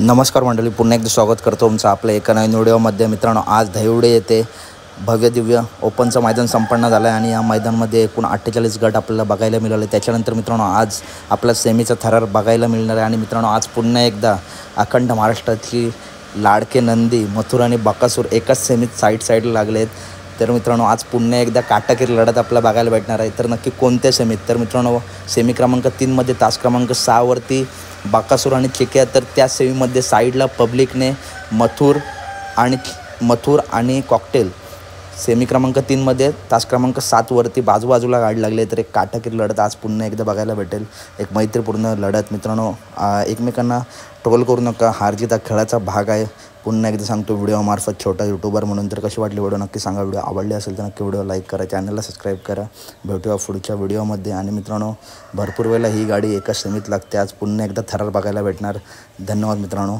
नमस्कार मंडळी, पुन्हा एकदा स्वागत करतो तुमचं आपल्या एका नवीन व्हिडिओमध्ये। मित्रांनो, आज दहिवडे येथे भव्य दिव्य ओपनचं मैदान संपन्न झालं आहे आणि या मैदानामध्ये एकूण 48 गट आपल्याला बघायला मिळाले। त्याच्यानंतर मित्रांनो आज आपला सेमीचा थरार बघायला मिळणार आहे आणि मित्रांनो आज पुन्हा एकदा अखंड महाराष्ट्राची लाडके नंदी मथुर आणि बकासूर एकाच सेमीत साईडला लागले आहेत। तर मित्रांनो आज पुन्हा एकदा काटाकीर लढत आपल्याला बघायला भेटणार आहे। तर नक्की कोणत्या सेमीत? तर मित्रांनो सेमी क्रमांक 3 मध्ये तास क्रमांक 6 वरती बकासूर आणि चिक्या, तर त्या सेमीमध्ये साईडला पब्लिकने मथुर आणि कॉकटेल सेमी क्रमांक 3 मध्ये तास क्रमांक 7 वरती बाजूला गाडी लागले। तर एक काटाकीर लढत आज पुन्हा एकदा बघायला भेटेल, एक मैत्रीपूर्ण लढत। मित्रांनो एकमेकांना ट्रोल करू नका, हार जीत हा खेळाचा भाग आहे। पुन्हा एकदा सांगतो व्हिडिओमार्फत, छोटा यूट्यूबर म्हणून। तर कशी वाटली व्हिडिओ नक्की सांगा। व्हिडिओ आवडली असेल तर नक्की व्हिडिओ लाईक करा, चॅनलला सबस्क्राईब करा। भेटूया पुढच्या व्हिडिओमध्ये। आणि मित्रांनो भरपूर वेळेला ही गाडी एका सेमीत लागते, आज पुन्हा एकदा थरार बघायला भेटणार। धन्यवाद मित्रांनो।